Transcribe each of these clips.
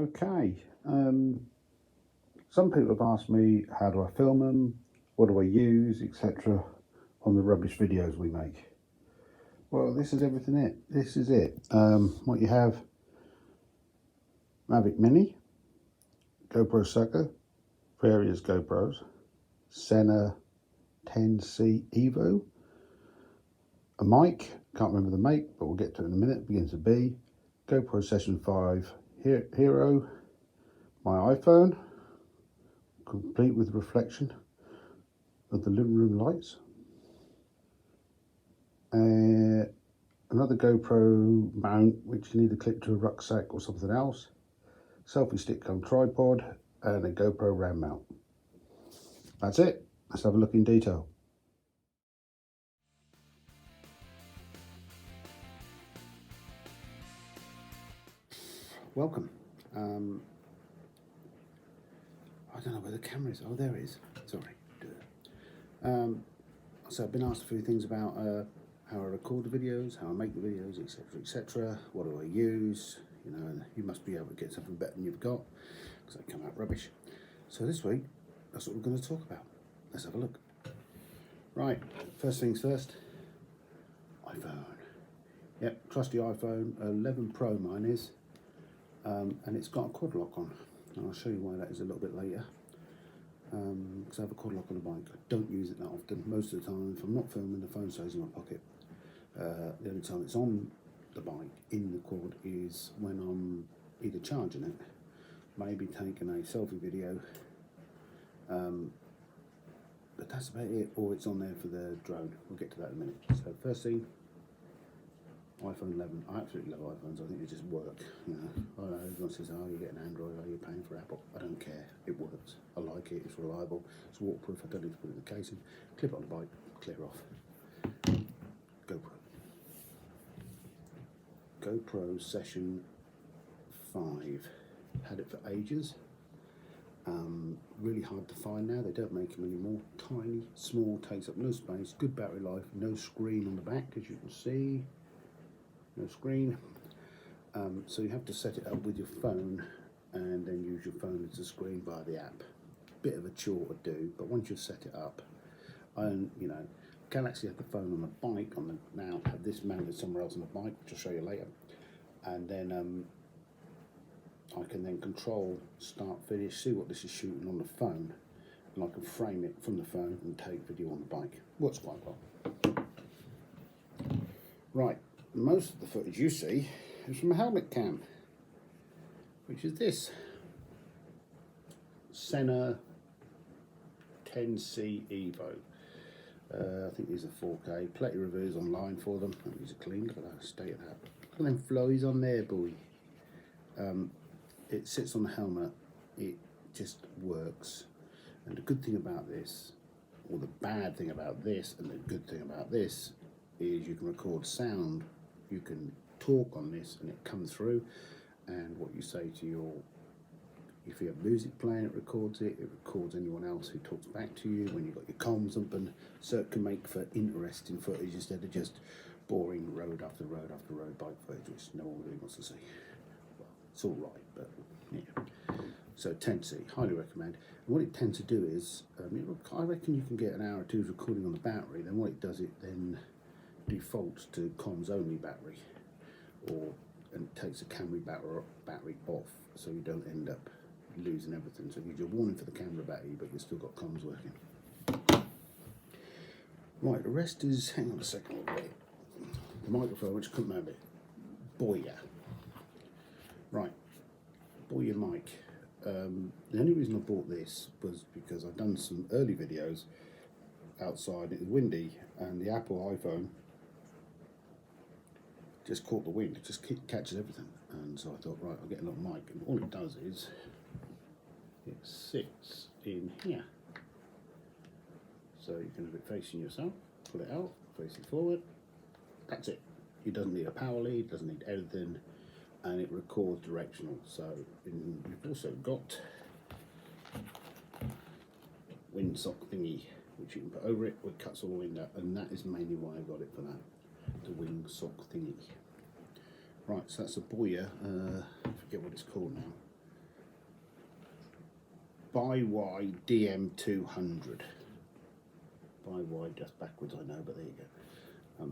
Okay, some people have asked me how do I film them, what do I use, etc. on the rubbish videos we make. Well, this is everything. This is it. What you have: Mavic Mini, GoPro Sucker, various GoPros, Sena 10C Evo, a mic, can't remember the make, but we'll get to it in a minute, begins with B, GoPro Session 5 Hero, my iPhone, complete with reflection of the living room lights, another GoPro mount which you need to clip to a rucksack or something else, selfie stick come tripod, and a GoPro RAM mount. That's it. Let's have a look in detail. Welcome. I don't know where the camera is. Oh, there it is. Sorry. So I've been asked a few things about how I record the videos, how I make the videos, etc., etc. What do I use? You know, you must be able to get something better than you've got, because they come out rubbish. So this week, that's what we're going to talk about. Let's have a look. Right, first things first. iPhone. Yep, trusty iPhone 11 Pro mine is, and it's got a quad lock on. And I'll show you why that is a little bit later. Because I have a quad lock on the bike. I don't use it that often. Most of the time, if I'm not filming, the phone stays in my pocket. The only time it's on the bike in the quad is when I'm either charging it, maybe taking a selfie video, but that's about it, or it's on there for the drone. We'll get to that in a minute. So first thing, iPhone 11. I absolutely love iPhones. I think they just work. You know, I know everyone says, "Oh, you get an Android. Oh, you're paying for Apple." I don't care. It works. I like it. It's reliable. It's waterproof. I don't need to put it in the casing. Clip it on the bike. Clear off. GoPro Session 5. Had it for ages. Really hard to find now. They don't make them anymore. Tiny, small, takes up no space. Good battery life. No screen on the back, as you can see. No screen. So you have to set it up with your phone and then use your phone as a screen via the app. Bit of a chore to do, but once you've set it up, you know, can actually have the phone on the bike on the mount, have this mounted somewhere else on the bike, which I'll show you later, and then I can then control start finish, see what this is shooting on the phone, and I can frame it from the phone and take video on the bike. Works quite well. Right, most of the footage you see is from a helmet cam, which is this Sena 10C Evo. I think these are 4K. Plenty of reviews online for them. These are clean. Look at that state of that. Look at them flowies on there, boy. It sits on the helmet. It just works. And the good thing about this, or the bad thing about this, and the good thing about this, is you can record sound. You can talk on this, and it comes through. And what you say to your, if you have music playing, it records it. It records anyone else who talks back to you when you've got your comms open, so it can make for interesting footage instead of just boring road after road after road bike footage, which no one really wants to see. Well, it's all right, but yeah. So 10C, highly recommend. And what it tends to do is, I reckon you can get an hour or two's recording on the battery. Then what it does, it then defaults to comms only battery, and it takes the camera battery off, so you don't end up losing everything. So it gives you a warning for the camera battery, but you've still got comms working. Right, the rest is, hang on a second, the microphone, which couldn't have it. Boya. Right, Boya mic. The only reason I bought this was because I've done some early videos outside. It was windy, and the Apple iPhone just caught the wind. It just catches everything. And so I thought, right, I'll get a little mic, and all it does is it sits in here. So you can have it facing yourself, pull it out, face it forward. That's it. It doesn't need a power lead, doesn't need anything, and it records directional. So you've also got windsock thingy, which you can put over it, which cuts all the wind out, and that is mainly why I got it for that, the windsock thingy. Right, so that's a Boya, I forget what it's called now. ByY DM200. ByY just backwards, I know, but there you go.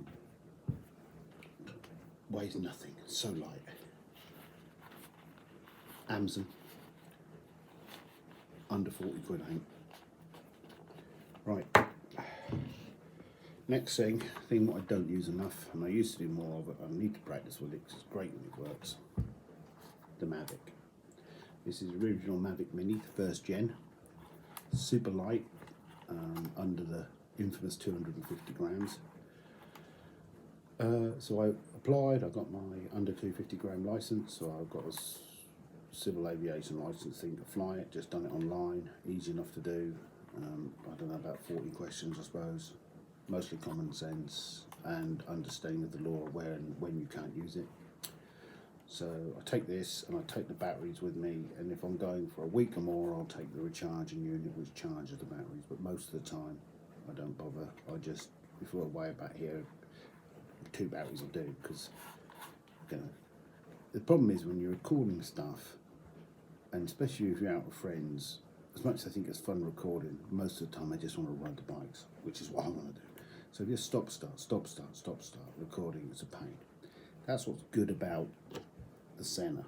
Weighs nothing, so light. Amazon, under 40 quid, I think. Right. Next thing what I don't use enough, and I used to do more of it, I need to practice with it because it's great when it works. The Mavic. This is the original Mavic Mini, first gen. Super light, under the infamous 250 grams. So I applied, I got my under 250 gram license, so I've got a civil aviation license thing to fly it, just done it online, easy enough to do. I don't know, about 40 questions I suppose, mostly common sense and understanding of the law, where and when you can't use it. So I take this and I take the batteries with me, and if I'm going for a week or more, I'll take the recharging unit which charges the batteries, but most of the time I don't bother. I just, if we're way about here, 2 batteries will do, because you know, the problem is when you're recording stuff, and especially if you're out with friends, as much as I think it's fun recording, most of the time I just want to ride the bikes, which is what I want to do. So just stop, start, stop, start, stop, start, recording is a pain. That's what's good about the Senna.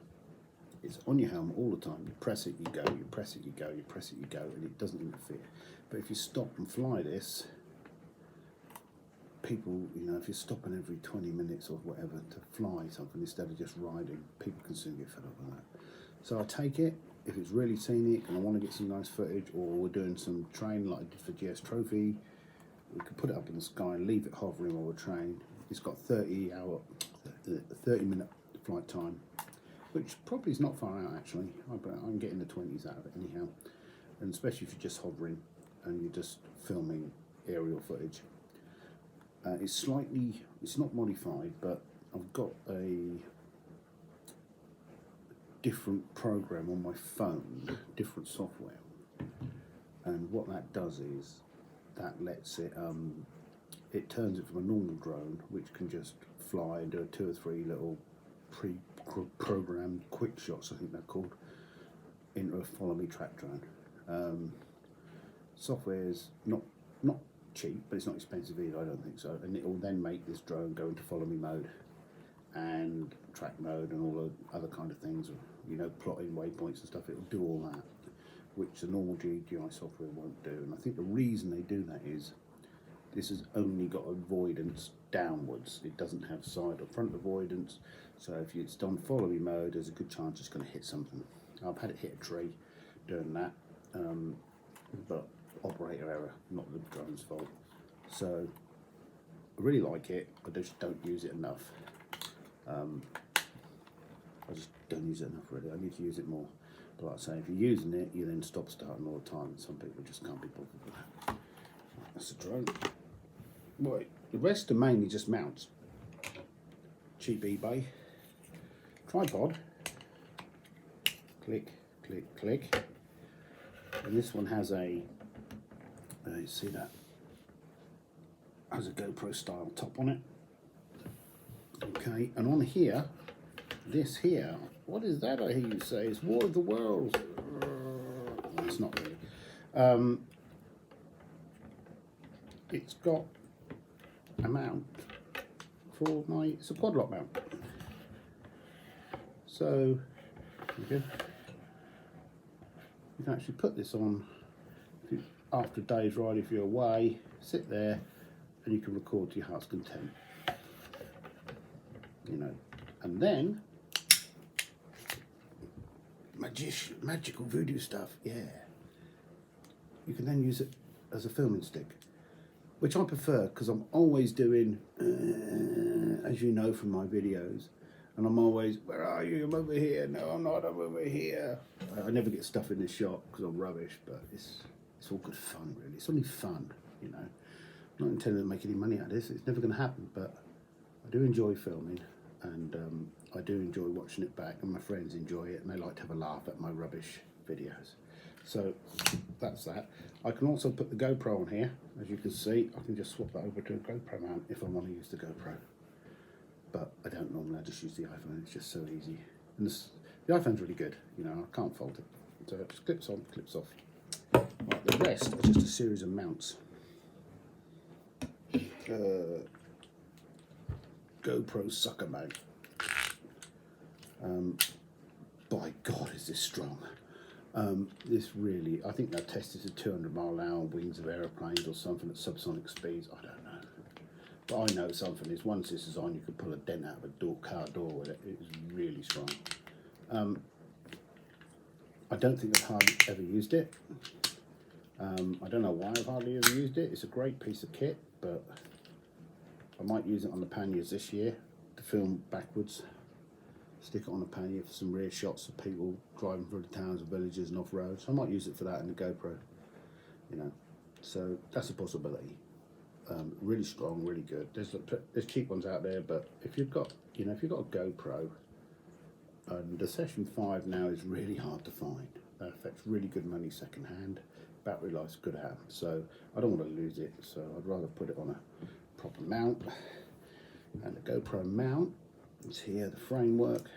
It's on your helmet all the time. You press it, you go, you press it, you go, you press it, you go, and it doesn't interfere. But if you stop and fly this, people, you know, if you're stopping every 20 minutes or whatever to fly something instead of just riding, people can soon get fed up with that. So I take it, if it's really scenic and I want to get some nice footage, or we're doing some training like I did for GS Trophy, we could put it up in the sky and leave it hovering while we're training. It's got 30 minute flight time, which probably is not far out actually. I'm getting the 20s out of it anyhow, and especially if you're just hovering and you're just filming aerial footage. It's not modified, but I've got a different program on my phone, different software, and what that does is that lets it, it turns it from a normal drone, which can just fly and do 2 or 3 little pre-programmed quick shots, I think they're called, into a follow me track drone. Software is not cheap, but it's not expensive either, I don't think so, and it will then make this drone go into follow me mode and track mode and all the other kind of things, you know, plotting waypoints and stuff. It will do all that, which the normal DJI software won't do. And I think the reason they do that is this has only got avoidance downwards. It doesn't have side or front avoidance. So if it's done follow me mode, there's a good chance it's going to hit something. I've had it hit a tree doing that, but operator error, not the drone's fault. So I really like it, I just don't use it enough. I just don't use it enough really. I need to use it more. But like I say, if you're using it, you then stop starting all the time, and some people just can't be bothered with that. Right, that's the drone. Right, the rest are mainly just mounts. Cheap eBay. Tripod. Click, click, click. And this one has a, you see that? Has a GoPro style top on it. Okay, and on here, this here, what is that I hear you say? It's War of the Worlds. Well, it's not really. It's got a mount for my, it's a quad lock mount. So, okay, you can actually put this on after a day's ride if you're away, sit there and you can record to your heart's content. You know, and then magical voodoo stuff, yeah. You can then use it as a filming stick, which I prefer because I'm always doing, as you know from my videos, and I'm always, where are you? I'm over here. No, I'm not. I'm over here. I never get stuff in the shot because I'm rubbish, but it's all good fun, really. It's only fun, you know. I'm not intending to make any money out of this. It's never going to happen, but I do enjoy filming, and I do enjoy watching it back, and my friends enjoy it, and they like to have a laugh at my rubbish videos. So that's that. I can also put the GoPro on here. As you can see, I can just swap that over to a GoPro mount if I want to use the GoPro. But I don't normally, I just use the iPhone. It's just so easy. And the iPhone's really good, you know, I can't fault it. So it just clips on, clips off. Right, the rest are just a series of mounts. GoPro sucker mount. By God, is this strong? This really, I think they're tested to 200-mile-an-hour wings of aeroplanes or something at subsonic speeds. I don't know. But I know something is once this is on, you could pull a dent out of a car door with it. It is really strong. I don't think I've hardly ever used it. I don't know why I've hardly ever used it. It's a great piece of kit, but I might use it on the panniers this year to film backwards. Stick it on the pannier for some rear shots of people driving through the towns and villages and off roads. I might use it for that in the GoPro, you know. So that's a possibility. Really strong, really good. There's cheap ones out there, but if you've got, you know, if you've got a GoPro, and the Session 5 now is really hard to find. That affects really good money second hand. Battery life's good at, so I don't want to lose it. So I'd rather put it on a proper mount. And the GoPro mount is here, the framework,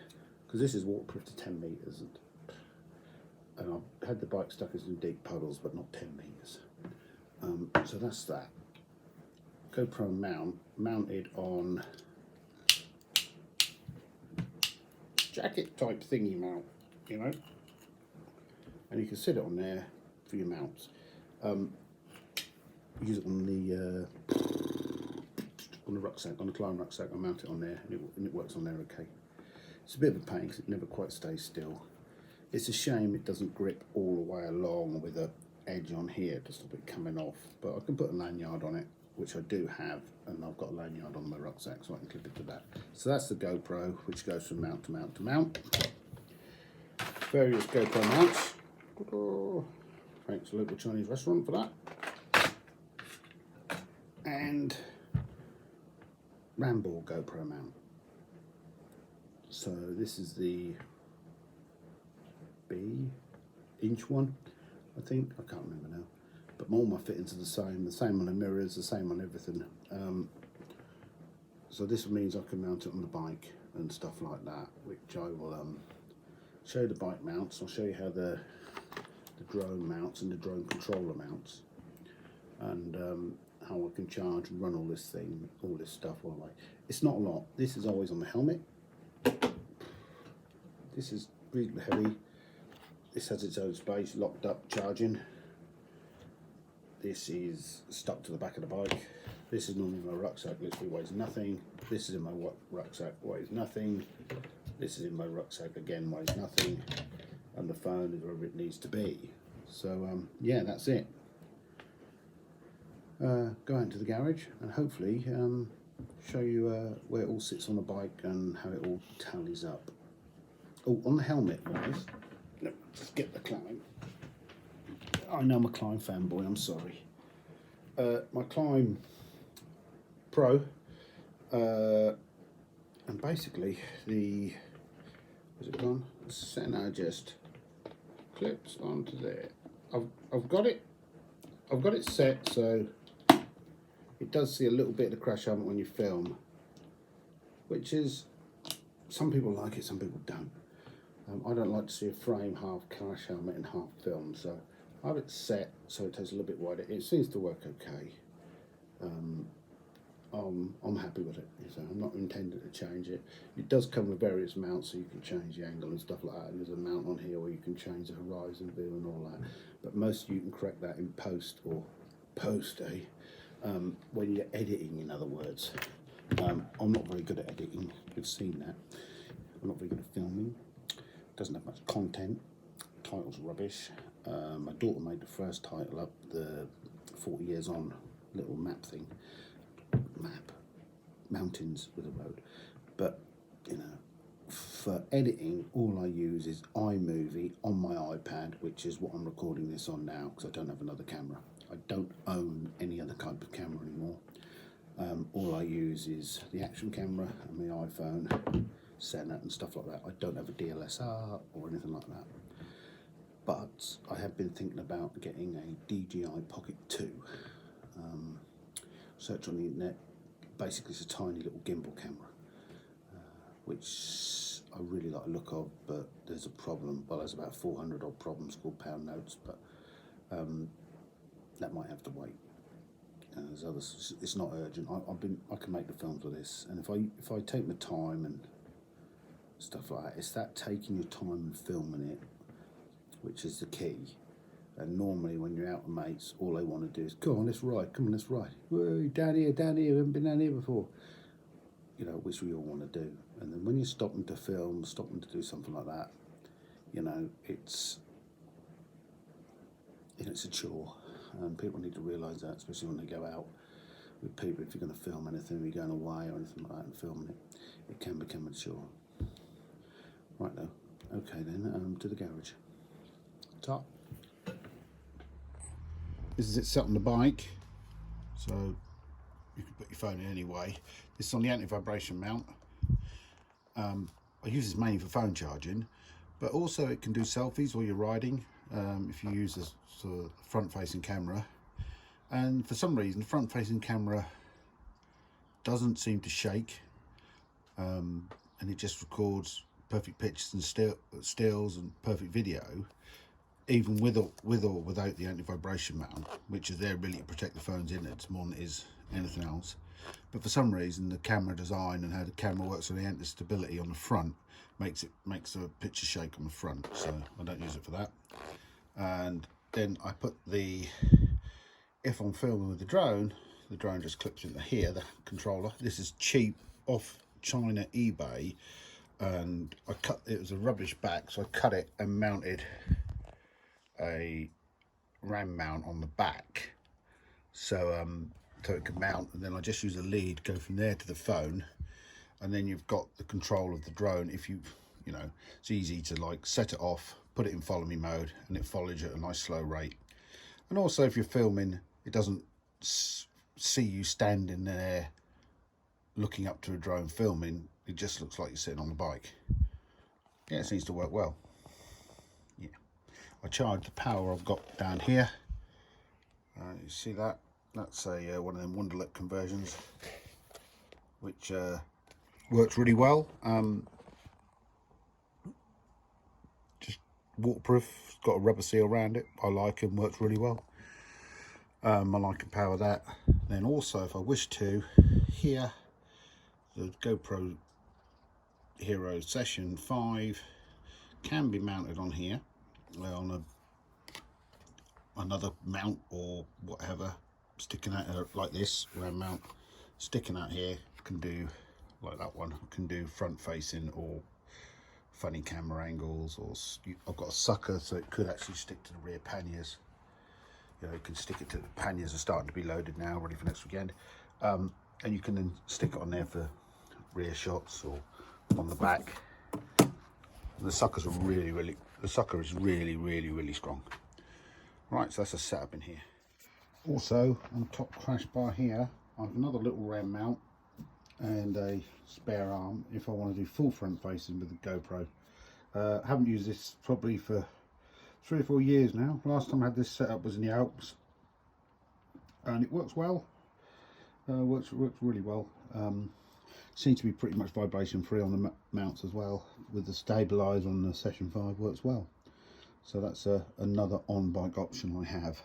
because this is waterproof to 10 meters, and I've had the bike stuck in some deep puddles, but not 10 meters. So that's that. GoPro mount mounted on jacket type thingy mount, you know, and you can sit it on there for your mounts. Use it on the rucksack, on the climb rucksack. I mount it on there, and it works on there okay. It's a bit of a pain because it never quite stays still. It's a shame it doesn't grip all the way along with a edge on here to stop it coming off, but I can put a lanyard on it, which I do have, and I've got a lanyard on my rucksack so I can clip it to that. So that's the GoPro, which goes from mount to mount to mount. Various GoPro mounts. Thanks to a local Chinese restaurant for that. And Ramble GoPro mount. So this is the B-inch one, I think. I can't remember now. But all my fittings are the same on the mirrors, the same on everything. So this means I can mount it on the bike and stuff like that, which I will show you the bike mounts. I'll show you how the drone mounts and the drone controller mounts, and how I can charge and run all this thing, all this stuff all the way. It's not a lot. This is always on the helmet. This is reasonably heavy. This has its own space, locked up charging. This is stuck to the back of the bike. This is normally my rucksack, literally weighs nothing. This is in my rucksack, weighs nothing. This is in my rucksack, again weighs nothing. And the phone is wherever it needs to be. So yeah, that's it. Go out into the garage and hopefully show you where it all sits on the bike and how it all tallies up. Oh, on the helmet wise, no, just get the climb. I know I'm a Climb fanboy, I'm sorry. My Climb Pro, and basically where's it gone? The center just clips onto there. I've got it set so it does see a little bit of the crash helmet when you film, which is, some people like it, some people don't. I don't like to see a frame half crash helmet and half film, so I have it set so it takes a little bit wider. It seems to work okay. I'm happy with it, so I'm not intending to change it. It does come with various mounts, so you can change the angle and stuff like that, and there's a mount on here where you can change the horizon view and all that, but most you can correct that in post, or when you're editing, in other words. I'm not very good at editing, you've seen that. I'm not very good at filming, doesn't have much content, title's rubbish. My daughter made the first title up, the 40 years on little map thing. Mountains with a road. But, you know, for editing, all I use is iMovie on my iPad, which is what I'm recording this on now, because I don't have another camera. I don't own any other type of camera anymore. All I use is the action camera and my iPhone, Senate and stuff like that. I don't have a DSLR or anything like that. But I have been thinking about getting a DJI Pocket 2. Search on the internet. Basically, it's a tiny little gimbal camera. which I really like the look of, but there's a problem. Well, there's about 400 odd problems called pound notes, but that might have to wait. There's others. It's not urgent. I can make the films with this, and if I take my time and stuff like that, it's that taking your time and filming it, which is the key. And normally when you're out with mates, all they want to do is, go on, let's ride, come on, let's ride. Whoa, down here, we haven't been down here before. You know, which we all want to do. And then when you're stopping to film, stopping to do something like that, you know, it's a chore. And people need to realise that, especially when they go out with people. If you're going to film anything, if you're going away or anything like that and filming it, it can become a chore. Right though, okay then, to the garage. Top. This is it set on the bike, so you can put your phone in anyway. This is on the anti-vibration mount. I use this mainly for phone charging, but also it can do selfies while you're riding, if you use a sort of front-facing camera. And for some reason, the front-facing camera doesn't seem to shake, and it just records perfect pictures and stills and perfect video, even with or without the anti-vibration mount, which is there really to protect the phone's innards more than it is anything else. But for some reason, the camera design and how the camera works on the anti-stability on the front makes the picture shake on the front, so I don't use it for that. And then I put if I'm filming with the drone just clips into here, the controller. This is cheap off China eBay, and it was a rubbish back, so I cut it and mounted a RAM mount on the back, so it can mount, and then I just use a lead, go from there to the phone, and then you've got the control of the drone. If you know, it's easy to like set it off, put it in follow me mode, and it follows you at a nice slow rate. And also if you're filming, it doesn't see you standing there looking up to a drone filming. It just looks like you're sitting on the bike. Yeah, it seems to work well. Yeah, I charge the power I've got down here. You see that? That's a one of them Wonderlet conversions, which works really well. Just waterproof, it's got a rubber seal around it. I like it, works really well. And I can power that. Then also, if I wish to, here, the GoPro Hero Session 5 can be mounted on here, on another mount or whatever, sticking out like this, RAM mount, sticking out here. Can do like that one, can do front facing or funny camera angles, or I've got a sucker so it could actually stick to the rear panniers. You know, you can stick it to the panniers are starting to be loaded now, ready for next weekend, and you can then stick it on there for rear shots or on the back. The suckers are the sucker is really strong. Right, so that's a setup in here. Also on top crash bar here, I have another little RAM mount and a spare arm if I want to do full front facing with the GoPro. Haven't used this probably for 3 or 4 years now. Last time I had this set up was in the Alps, and it works well. Works really well. Seems to be pretty much vibration free on the mounts as well, with the stabilizer on the Session 5 works well. So that's another on-bike option I have.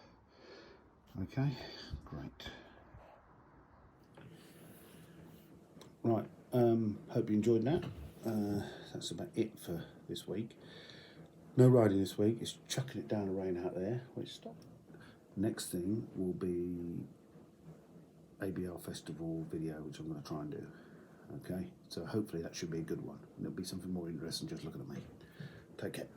Okay, great. Right, hope you enjoyed that. That's about it for this week. No riding this week, it's chucking it down the rain out there, which stop. Next thing will be ABL Festival video, which I'm going to try and do. Okay, so hopefully that should be a good one, and it'll be something more interesting just looking at me. Take care.